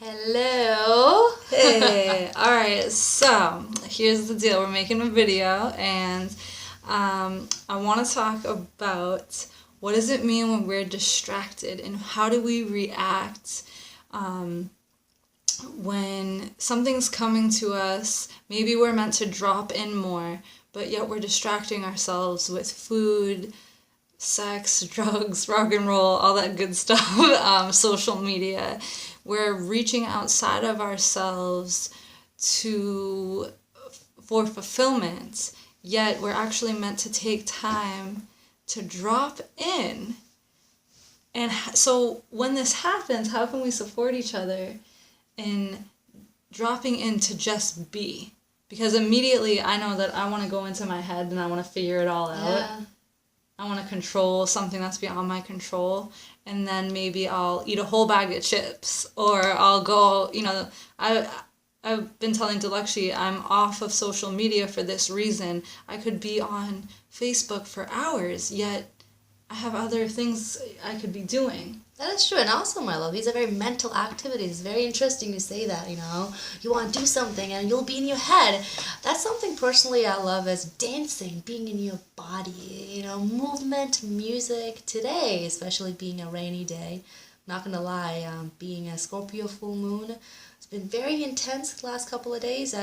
Hello. Hey, all right. So here's the deal. We're making a video, and I want to talk about what does it mean when we're distracted, and how do we react when something's coming to us. Maybe we're meant to drop in more, but yet we're distracting ourselves with food, sex, drugs, rock and roll, all that good stuff, social media. We're reaching outside of ourselves to for fulfillment, yet we're actually meant to take time to drop in. And so when this happens, how can we support each other in dropping in to just be? Because immediately I know that I want to go into my head and I want to figure it all out. Yeah. I want to control something that's beyond my control, and then maybe I'll eat a whole bag of chips, or I'll go, I've been telling Dilekshi I'm off of social media for this reason. I could be on Facebook for hours, yet I have other things I could be doing. That is true. And also, my love, these are very mental activities. Very interesting to say that, You want to do something and you'll be in your head. That's something personally I love as dancing, being in your body, movement, music. Today, especially being a rainy day, not going to lie, being a Scorpio full moon, it's been very intense the last couple of days.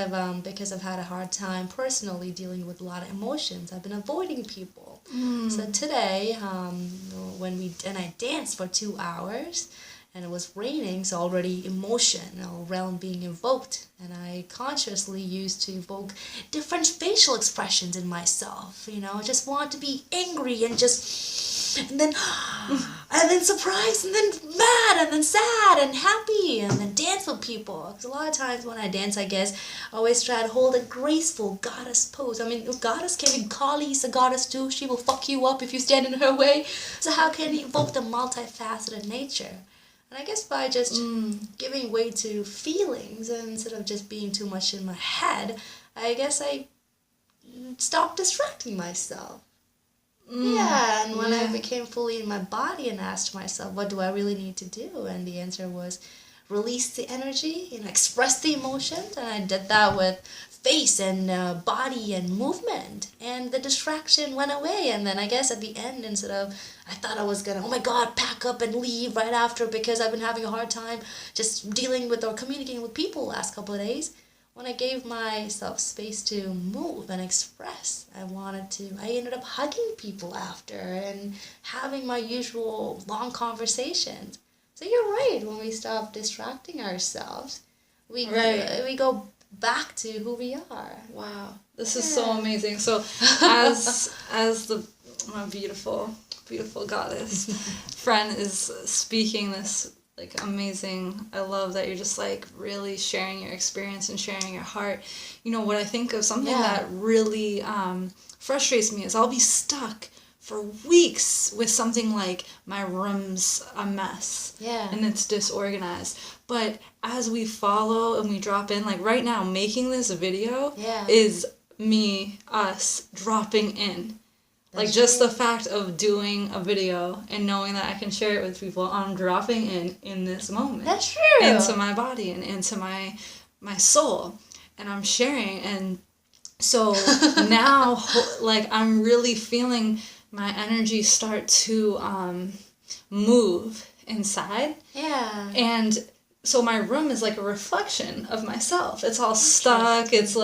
Because I've had a hard time personally dealing with a lot of emotions. I've been avoiding people. So today, I danced for 2 hours, and it was raining, so already emotional realm being invoked, and I consciously used to evoke different facial expressions in myself. I just want to be angry and then surprised, and then mad, and then sad, and happy, and then dance with people. Because a lot of times when I dance, I guess, I always try to hold a graceful goddess pose. I mean, a goddess can be Kali, is a goddess too. She will fuck you up if you stand in her way. So how can you evoke the multifaceted nature? And I guess by just giving way to feelings instead of just being too much in my head, I guess I stopped distracting myself. Yeah, and when I became fully in my body and asked myself, what do I really need to do? And the answer was release the energy, express the emotions. And I did that with face and body and movement. And the distraction went away. And then I guess at the end, I thought I was going to, oh my God, pack up and leave right after because I've been having a hard time just dealing with or communicating with people the last couple of days. When I gave myself space to move and express, I ended up hugging people after and having my usual long conversations. So you're right, when we stop distracting ourselves, we go back to who we are. Wow, this is so amazing. So as my beautiful goddess friend is speaking this amazing. I love that you're just really sharing your experience and sharing your heart. What I think of something that really frustrates me is I'll be stuck for weeks with something like my room's a mess and it's disorganized. But as we follow and we drop in, right now making this video is us dropping in. Just the fact of doing a video and knowing that I can share it with people, I'm dropping in this moment. That's true. Into my body and into my soul. And I'm sharing. And so now, I'm really feeling my energy start to move inside. Yeah. And so my room is a reflection of myself. It's all stuck. It's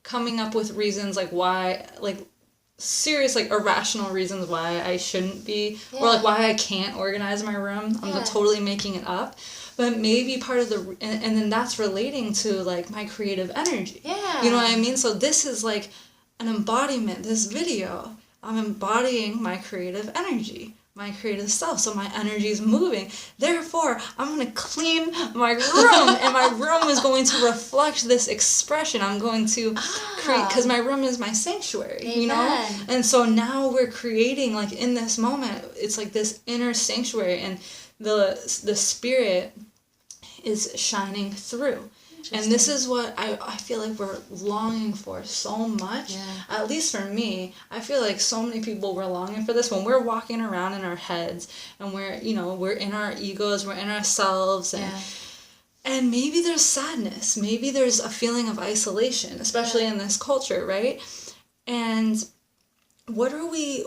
coming up with reasons why, serious irrational reasons why I shouldn't be, or why I can't organize my room. I'm totally making it up, but maybe part of and then that's relating to my creative energy. You know what I mean? So this is an embodiment. This video, I'm embodying my creative energy, my creative self. So my energy is moving. Therefore, I'm going to clean my room, and my room is going to reflect this expression. I'm going to create, because my room is my sanctuary, Amen. And so now we're creating, in this moment, it's this inner sanctuary, and the spirit is shining through. And this is what I feel like we're longing for so much. Yeah. At least for me, I feel like so many people were longing for this when we're walking around in our heads and we're in our egos, we're in ourselves, and maybe there's sadness, maybe there's a feeling of isolation, especially in this culture, right? And what do we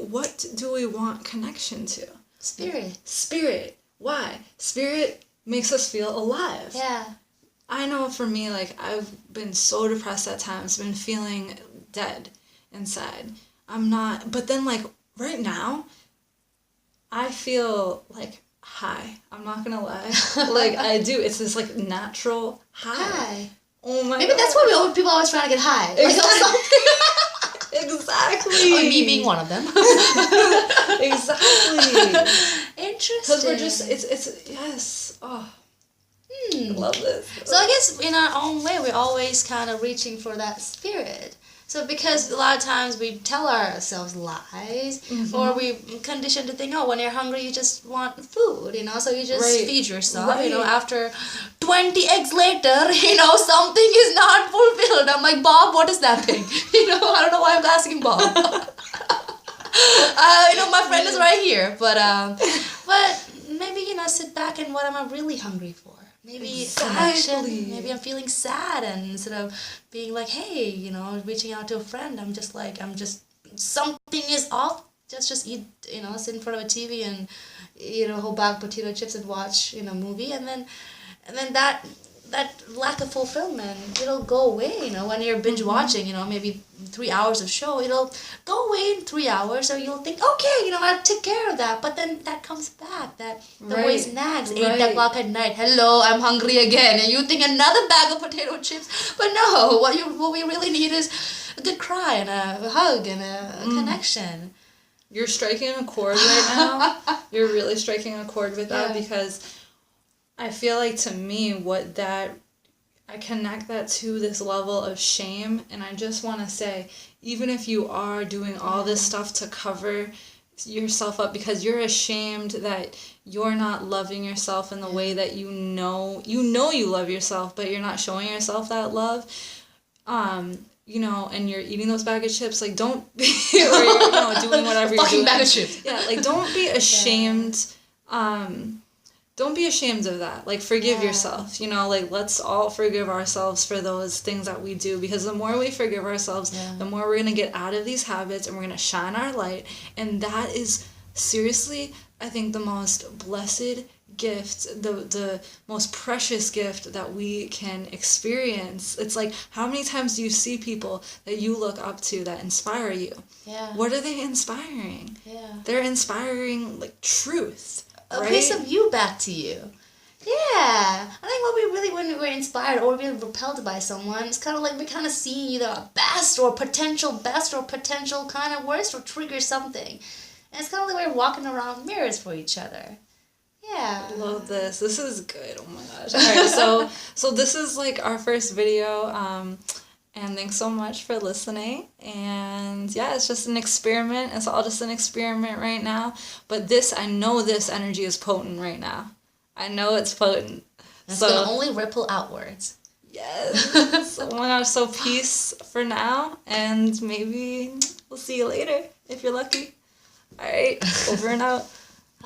want connection to? Spirit. Why? Spirit makes us feel alive. Yeah. I know for me, like, I've been so depressed at times, been feeling dead inside. But then, like, right now, I feel, like, high. I'm not gonna lie. Like, I do. It's this, like, natural high. Oh my God. Maybe that's why people always trying to get high. Exactly. Or me being one of them. Exactly. Interesting. Because we're just, it's yes. Oh. I love this. So I guess in our own way, we're always kind of reaching for that spirit. So because a lot of times we tell ourselves lies, or we condition to think, oh, when you're hungry, you just want food, so you just feed yourself, after 20 eggs later, something is not fulfilled. I'm like, Bob, what is that thing? I don't know why I'm asking Bob. My friend is right here, but maybe, sit back and what am I really hungry for? Maybe connection. Maybe I'm feeling sad, and instead of being like, hey, reaching out to a friend, I'm just something is off. Just eat, sit in front of a TV and eat a whole bag of potato chips and watch, movie, and then that lack of fulfillment, it'll go away, when you're binge watching, maybe 3 hours of show, it'll go away in 3 hours, or you'll think, okay, I'll take care of that, but then that comes back, that the voice nags, 8 o'clock at night, hello, I'm hungry again, and you think another bag of potato chips, but no, what we really need is a good cry, and a hug, and a connection. You're striking a chord right now. You're really striking a chord with that, because I feel like, to me, I connect that to this level of shame, and I just want to say, even if you are doing all this stuff to cover yourself up because you're ashamed that you're not loving yourself in the way that you know you love yourself, but you're not showing yourself that love, and you're eating those bag of chips, like, don't be, or you're, doing whatever you're doing. Bag of chips. Yeah, like, don't be ashamed, don't be ashamed of that. Like, forgive yourself, like, let's all forgive ourselves for those things that we do, because the more we forgive ourselves, the more we're going to get out of these habits, and we're going to shine our light, and that is, seriously, I think the most blessed gift, the most precious gift that we can experience. It's like, how many times do you see people that you look up to that inspire you? Yeah. What are they inspiring? Yeah. They're inspiring, like, truth. A piece of you back to you. Yeah. I think what we really, when we're inspired or we're repelled by someone, it's kind of like we're kind of seeing either a best or potential kind of worst, or trigger something. And it's kind of like we're walking around mirrors for each other. Yeah. I love this. This is good. Oh my gosh. All right, so this is like our first video. And thanks so much for listening. And yeah, it's just an experiment. It's all just an experiment right now. But I know this energy is potent right now. I know it's potent. It's going to only ripple outwards. Yes. Oh my gosh. So peace for now. And maybe we'll see you later if you're lucky. All right. Over and out.